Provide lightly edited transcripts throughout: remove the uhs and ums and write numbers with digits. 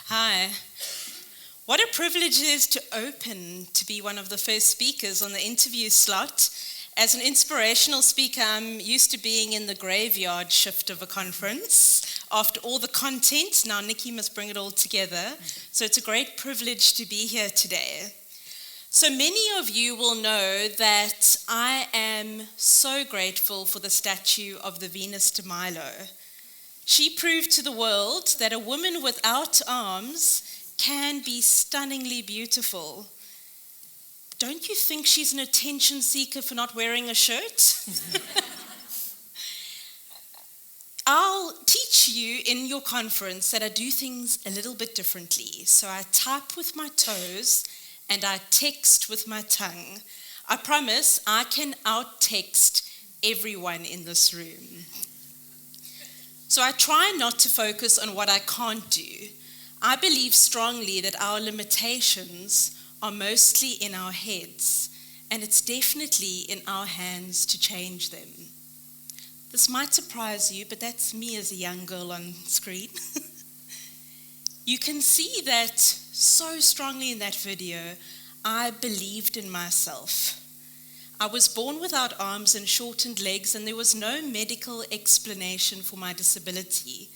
Hi. What a privilege it is to open to be one of the first speakers on the interview slot. As an inspirational speaker, I'm used to being in the graveyard shift of a conference. After all the content, now Nicky must bring it all together. So it's a great privilege to be here today. So many of you will know that I am so grateful for the statue of the Venus de Milo. She proved to the world that a woman without arms can be stunningly beautiful. Don't you think she's an attention seeker for not wearing a shirt? I'll teach you in your conference that I do things a little bit differently. So I type with my toes and I text with my tongue. I promise I can out-text everyone in this room. So I try not to focus on what I can't do. I believe strongly that our limitations are mostly in our heads, and it's definitely in our hands to change them. This might surprise you, but that's me as a young girl on screen. You can see that so strongly in that video, I believed in myself. I was born without arms and shortened legs, and there was no medical explanation for my disability.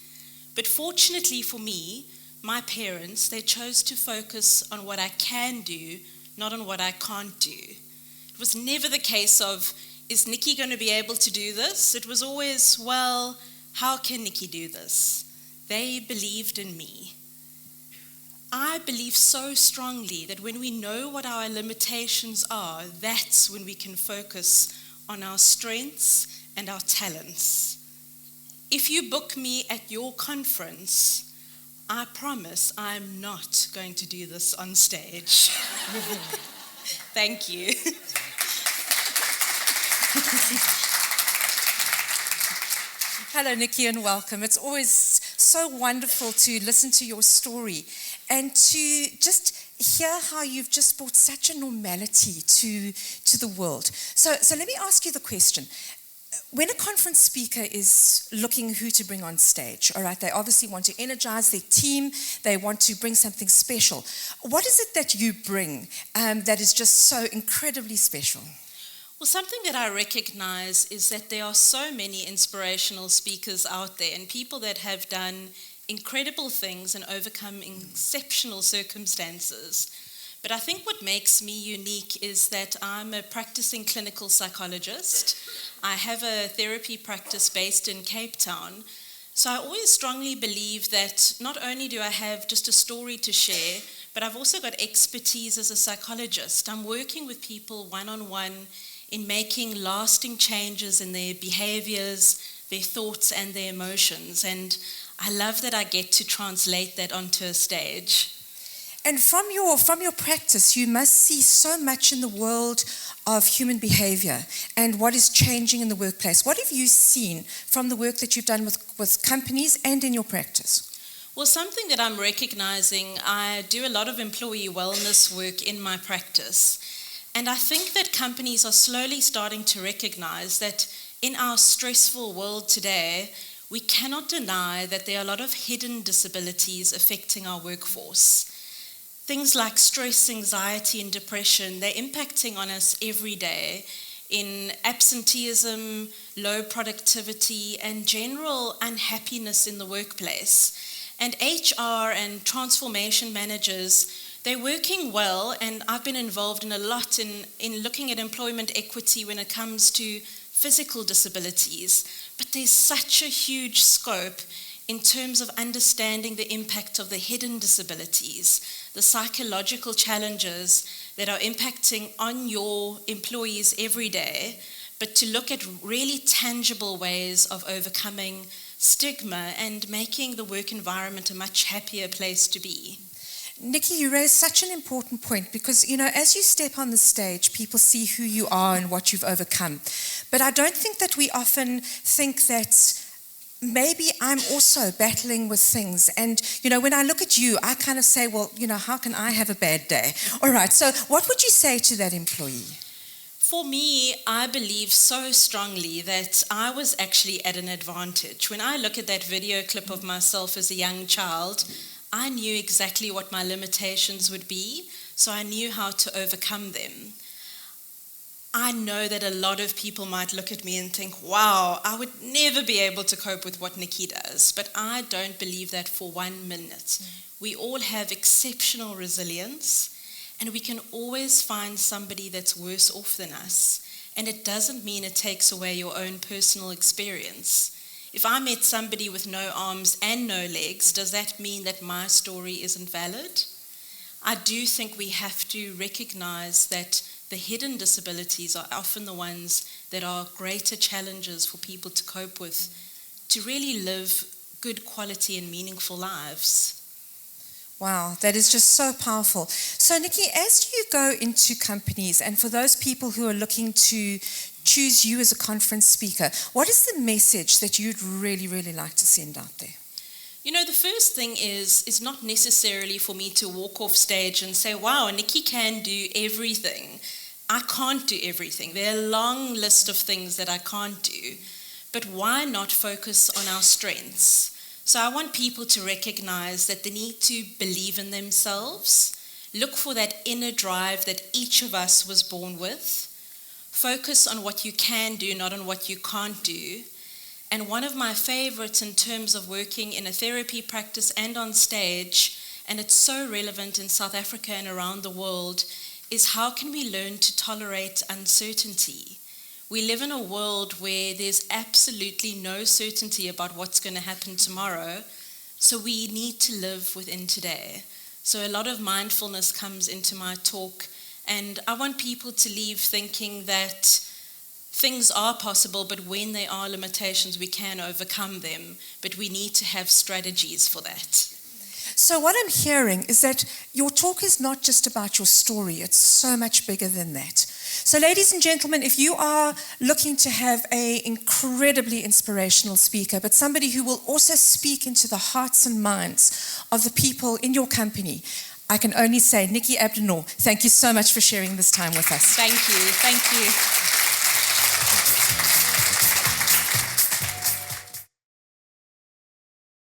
But fortunately for me, my parents, they chose to focus on what I can do, not on what I can't do. It was never the case of, is Nicky going to be able to do this? It was always, well, how can Nicky do this? They believed in me. I believe so strongly that when we know what our limitations are, that's when we can focus on our strengths and our talents. If you book me at your conference, I promise I'm not going to do this on stage. Thank you. Hello, Nicky, and welcome. It's always so wonderful to listen to your story and to just hear how you've just brought such a normality to the world. So let me ask you the question. When a conference speaker is looking who to bring on stage, all right, they obviously want to energize their team, they want to bring something special. What is it that you bring that is just so incredibly special? Well, something that I recognize is that there are so many inspirational speakers out there and people that have done incredible things and overcome exceptional circumstances. But I think what makes me unique is that I'm a practicing clinical psychologist. I have a therapy practice based in Cape Town. So I always strongly believe that not only do I have just a story to share, but I've also got expertise as a psychologist. I'm working with people one-on-one in making lasting changes in their behaviors, their thoughts, and their emotions. And I love that I get to translate that onto a stage. And from your practice, you must see so much in the world of human behavior and what is changing in the workplace. What have you seen from the work that you've done with companies and in your practice? Well, something that I'm recognizing, I do a lot of employee wellness work in my practice. And I think that companies are slowly starting to recognize that in our stressful world today, we cannot deny that there are a lot of hidden disabilities affecting our workforce. Things like stress, anxiety, and depression, they're impacting on us every day in absenteeism, low productivity, and general unhappiness in the workplace. And HR and transformation managers, they're working well, and I've been involved in a lot in looking at employment equity when it comes to physical disabilities. But there's such a huge scope in terms of understanding the impact of the hidden disabilities, the psychological challenges that are impacting on your employees every day, but to look at really tangible ways of overcoming stigma and making the work environment a much happier place to be. Nicky, you raised such an important point because, as you step on the stage, people see who you are and what you've overcome. But I don't think that we often think that maybe I'm also battling with things. And, when I look at you, I kind of say, well, how can I have a bad day? All right, so what would you say to that employee? For me, I believe so strongly that I was actually at an advantage. When I look at that video clip of myself as a young child, I knew exactly what my limitations would be, so I knew how to overcome them. I know that a lot of people might look at me and think, wow, I would never be able to cope with what Nicky does, but I don't believe that for 1 minute. We all have exceptional resilience, and we can always find somebody that's worse off than us, and it doesn't mean it takes away your own personal experience. If I met somebody with no arms and no legs, does that mean that my story isn't valid? I do think we have to recognize that the hidden disabilities are often the ones that are greater challenges for people to cope with, to really live good quality and meaningful lives. Wow, that is just so powerful. So, Nicky, as you go into companies, and for those people who are looking to choose you as a conference speaker, what is the message that you'd really, really like to send out there? You know, the first thing is not necessarily for me to walk off stage and say, wow, Nicky can do everything. I can't do everything. There are a long list of things that I can't do. But why not focus on our strengths? So I want people to recognize that they need to believe in themselves, look for that inner drive that each of us was born with, focus on what you can do, not on what you can't do. And one of my favorites in terms of working in a therapy practice and on stage, and it's so relevant in South Africa and around the world, is how can we learn to tolerate uncertainty? We live in a world where there's absolutely no certainty about what's going to happen tomorrow, so we need to live within today. So a lot of mindfulness comes into my talk, and I want people to leave thinking that things are possible, but when there are limitations, we can overcome them, but we need to have strategies for that. So what I'm hearing is that your talk is not just about your story, it's so much bigger than that. So ladies and gentlemen, if you are looking to have an incredibly inspirational speaker, but somebody who will also speak into the hearts and minds of the people in your company, I can only say, Nicky Abdinor, thank you so much for sharing this time with us. Thank you.